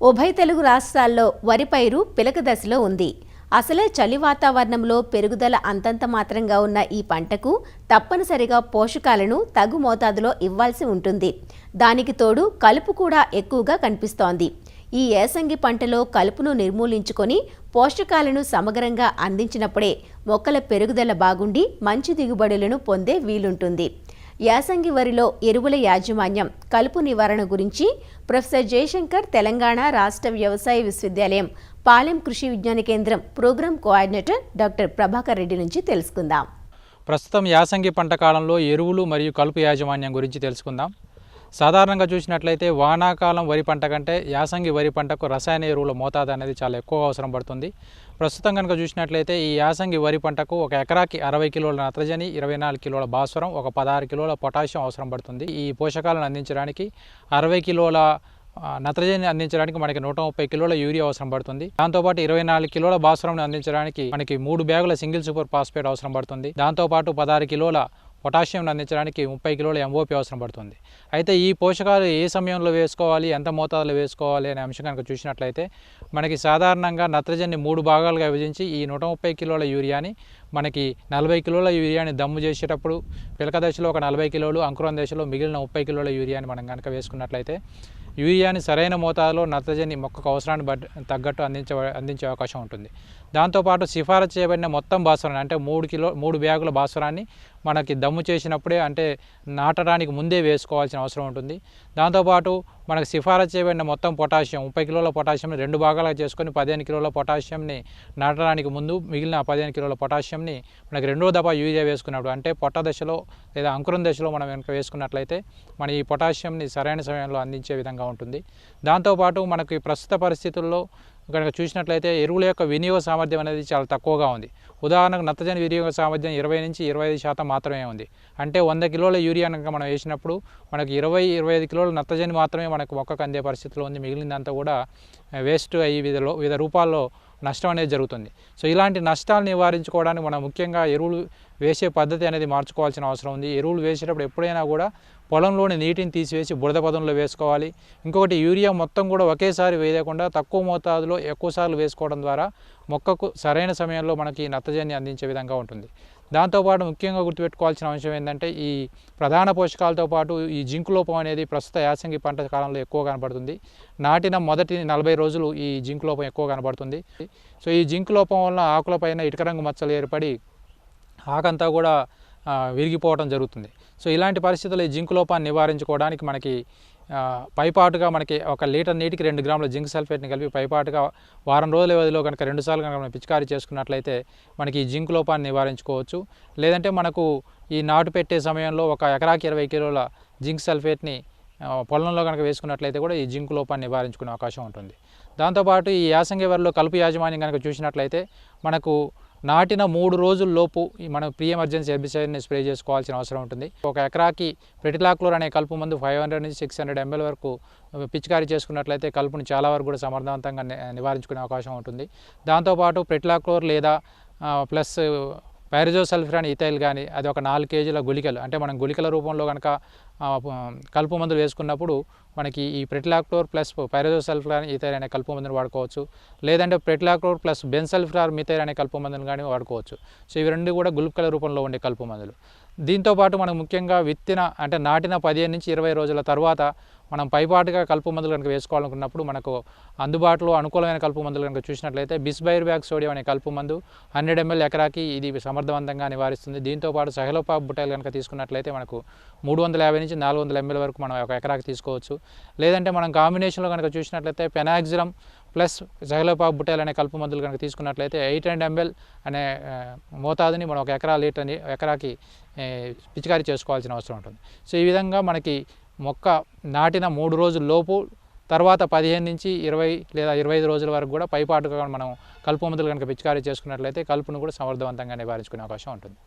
ఉభయ తెలుగు రాష్ట్రాల్లో వరి పైరు పిలక దశలో ఉంది. అసలే చలి వాతావరణంలో పెరుగుదల అంతంత మాత్రంగా ఉన్న ఈ పంటకు తప్పనిసరిగా పోషకాలను తగు మోతాదులో ఇవ్వాల్సి ఉంటుంది. దానికి తోడు కలుపు కూడా ఎక్కువగా కనిపిస్తోంది. ఈ ఏసంగి పంటలో కలుపును నిర్మూలించుకొని పోషకాలను సమగ్రంగా అందించినప్పుడే మొక్కల పెరుగుదల బాగుండి మంచి దిగుబడులను పొందే వీలుంటుంది. యాసంగి వరిలో ఎరువుల యాజమాన్యం, కలుపు నివారణ గురించి ప్రొఫెసర్ జయశంకర్ తెలంగాణ రాష్ట్ర వ్యవసాయ విశ్వవిద్యాలయం Palem Krishi Vignana Kendram program coordinator doctor Prabhakar Reddy నుంచి తెలుసుకుందాం. ప్రస్తుతం యాసంగి పంట కాలంలో ఎరువులు మరియు కలుపు యాజమాన్యం గురించి తెలుసుకుందాం. సాధారణంగా చూసినట్లయితే వానాకాలం వరి పంట కంటే యాసంగి వరి పంటకు రసాయన ఎరువుల మోతాదు అనేది చాలా ఎక్కువగా అవసరం పడుతుంది. ప్రస్తుతం కనుక చూసినట్లయితే ఈ యాసంగి వరి పంటకు ఒక ఎకరాకి 60 కిలోల నత్రజని, 24 కిలోల భాస్వరం, ఒక 16 కిలోల పొటాషియం అవసరం పడుతుంది. ఈ పోషకాలను అందించడానికి 60 కిలోల నత్రజని అందించడానికి మనకి 130 కిలోల యూరియా అవసరం పడుతుంది. దాంతోపాటు 24 కిలోల భాస్వరం అందించడానికి మనకి 3 బ్యాగుల సింగిల్ సూపర్ ఫాస్ఫేట్ అవసరం పడుతుంది. దాంతోపాటు 16 కిలోల పొటాషియం అందించడానికి 30 కిలోల ఎంఓపి అవసరం పడుతుంది. అయితే ఈ పోషకాలు ఏ సమయంలో వేసుకోవాలి, ఎంత మోతాదులో వేసుకోవాలి అనే అంశం కనుక చూసినట్లయితే మనకి సాధారణంగా నత్రజని 3 భాగాలుగా విభజించి ఈ 130 కిలోల యూరియాని మనకి 40 కిలోల యూరియాని దమ్ము చేసేటప్పుడు పిలక దశలో ఒక 40 కిలోలు, అంకురం దశలో మిగిలిన 30 కిలోల యూరియాని మనం కనుక వేసుకున్నట్లయితే యూరియాని సరైన మోతాదులో నత్రజని మొక్కకు అవసరాన్ని తగ్గట్టు అందించే అవకాశం ఉంటుంది. దాంతోపాటు సిఫారసు చేయబడిన మొత్తం భాస్వరాన్ని అంటే 3 బ్యాగుల భాస్వరాన్ని మనకి దమ్ము చేసినప్పుడే అంటే నాటడానికి ముందే వేసుకోవాల్సిన అవసరం ఉంటుంది. దాంతోపాటు మనకు సిఫారసు చేయబడిన మొత్తం పొటాషియం 30 కిలోల పొటాషియంని 2 భాగాలుగా చేసుకొని 15 కిలోల పొటాషియంని నాటడానికి ముందు మిగిలిన 15 కిలోల పొటాషియంని మనకి రెండో దఫా యూరియా వేసుకున్నప్పుడు అంటే పొట్ట దశలో లేదా అంకురం దశలో మనం కనుక వేసుకున్నట్లయితే మన ఈ పొటాషియంని సరైన సమయంలో అందించే విధంగా ఉంటుంది. దాంతోపాటు మనకి ప్రస్తుత పరిస్థితుల్లో కనుక చూసినట్లయితే ఎరువుల యొక్క వినియోగ సామర్థ్యం అనేది చాలా తక్కువగా ఉంది. ఉదాహరణకు నత్రజని వినియోగ సామర్థ్యం 20 నుంచి 25% మాత్రమే ఉంది. అంటే 100 కిలోల యూరియా కనుక మనం వేసినప్పుడు మనకి 20-25 కిలోల నత్రజని మాత్రమే మనకు మొక్కకు అందే పరిస్థితిలో ఉంది. మిగిలినంతా కూడా వేస్ట్ అయ్యి వివిధ రూపాల్లో నష్టం అనేది జరుగుతుంది. సో ఇలాంటి నష్టాలు నివారించుకోవడానికి మనం ముఖ్యంగా ఎరువులు వేసే పద్ధతి అనేది మార్చుకోవాల్సిన అవసరం ఉంది. ఎరువులు వేసేటప్పుడు ఎప్పుడైనా కూడా పొలంలోని నీటిని తీసివేసి బురద పదంలో వేసుకోవాలి. ఇంకొకటి యూరియా మొత్తం కూడా ఒకేసారి వేయకుండా తక్కువ మోతాదులో ఎక్కువసార్లు వేసుకోవడం ద్వారా మొక్కకు సరైన సమయంలో మనకి నత్రజని అందించే విధంగా ఉంటుంది. దాంతోపాటు ముఖ్యంగా గుర్తుపెట్టుకోవాల్సిన అంశం ఏంటంటే ఈ ప్రధాన పోషకాలతో పాటు ఈ జింకు లోపం అనేది ప్రస్తుత యాసంగి పంట కాలంలో ఎక్కువ కనబడుతుంది. నాటిన మొదటి 40 రోజులు ఈ జింకు లోపం ఎక్కువ కనబడుతుంది. సో ఈ జింకు లోపం వల్ల ఆకులపైన ఇటుక రంగు మచ్చలు ఏర్పడి ఆకంతా కూడా విరిగిపోవడం జరుగుతుంది. సో ఇలాంటి పరిస్థితుల్లో ఈ జింకు లోపాన్ని నివారించుకోవడానికి మనకి పైపాటుగా మనకి 1 లీటర్ నీటికి 2 గ్రాముల జింక్ సల్ఫేట్ని కలిపి పైపాటుగా వారం రోజుల వ్యవధిలో కనుక 2 సార్లు కనుక మనం పిచికారీ చేసుకున్నట్లయితే మనకి ఈ జింకు లోపాన్ని నివారించుకోవచ్చు. లేదంటే మనకు ఈ నాటు పెట్టే సమయంలో ఒక ఎకరాకి 20 కిలోల జింక్ సల్ఫేట్ని పొలంలో కనుక వేసుకున్నట్లయితే కూడా ఈ జింకు లోపాన్ని నివారించుకునే అవకాశం ఉంటుంది. దాంతోపాటు ఈ యాసంగి వరిలో కలుపు యాజమాన్యం కనుక చూసినట్లయితే మనకు నాటిన 3 రోజుల్లోపు మనం ప్రీ ఎమర్జెన్సీ హెర్బిసైడ్ని స్ప్రే చేసుకోవాల్సిన అవసరం ఉంటుంది. ఒక ఎకరాకి ప్రెటిలాక్లోర్ అనే కలుపు మందు 500 నుంచి 600 ml వరకు పిచికారీ చేసుకున్నట్లయితే కలుపుని చాలా వరకు కూడా సమర్థవంతంగా నివారించుకునే అవకాశం ఉంటుంది. దాంతోపాటు ప్రెటిలాక్లోర్ లేదా ప్లస్ పైరజోసల్ఫ్రాన్ ఇథైల్ కానీ అది ఒక 4 కేజీల గుళికలు అంటే మనం గుళికల రూపంలో కనుక కలుపు మందులు వేసుకున్నప్పుడు మనకి ఈ ప్రెటిలాక్లోర్ ప్లస్ పైరజోసల్ఫ్రాన్ ఇథైల్ అనే కలుపు మందును వాడుకోవచ్చు. లేదంటే ప్రెటిలాక్లోర్ ప్లస్ బెన్సల్ఫ్రార్ మిథైల్ అనే కలుపు మందును కానీ వాడుకోవచ్చు. సో ఇవి రెండు కూడా గుళికల రూపంలో ఉండే కలుపు మందులు. దీంతోపాటు మనం ముఖ్యంగా అంటే నాటిన 15 నుంచి 20 రోజుల తర్వాత మనం పైపాటుగా కలుపు మందులు కనుక వేసుకోవాలనుకున్నప్పుడు మనకు అందుబాటులో అనుకూలమైన కలుపు మందులు కనుక చూసినట్లయితే బిస్బైర్బ్యాక్ సోడియం అనే కలుపు మందు 100 ml ఎకరాకి ఇది సమర్థవంతంగా నివారిస్తుంది. దీంతోపాటు సహలోపాబ్ బుటైల్ కనుక తీసుకున్నట్లయితే మనకు 350 నుంచి 400 ml వరకు మనం ఒక ఎకరాకి తీసుకోవచ్చు. లేదంటే మనం కాంబినేషన్లో కనుక చూసినట్లయితే పెనాక్సిలం ప్లస్ సహలోపాబ్ బుటైల్ అనే కలుపు మందులు కనుక తీసుకున్నట్లయితే 800 ml అనే మోతాదుని మనం ఒక ఎకరాకి పిచికారీ చేసుకోవాల్సిన అవసరం ఉంటుంది. సో ఈ విధంగా మనకి మొక్క నాటిన 3 రోజుల లోపు తర్వాత 15 నుంచి 20 లేదా 25 రోజుల వరకు కూడా పైపాటుగా మనం కలుపు మందులు కనుక పిచికారీ చేసుకున్నట్లయితే కలుపును కూడా సమర్థవంతంగా నివారించుకునే అవకాశం ఉంటుంది.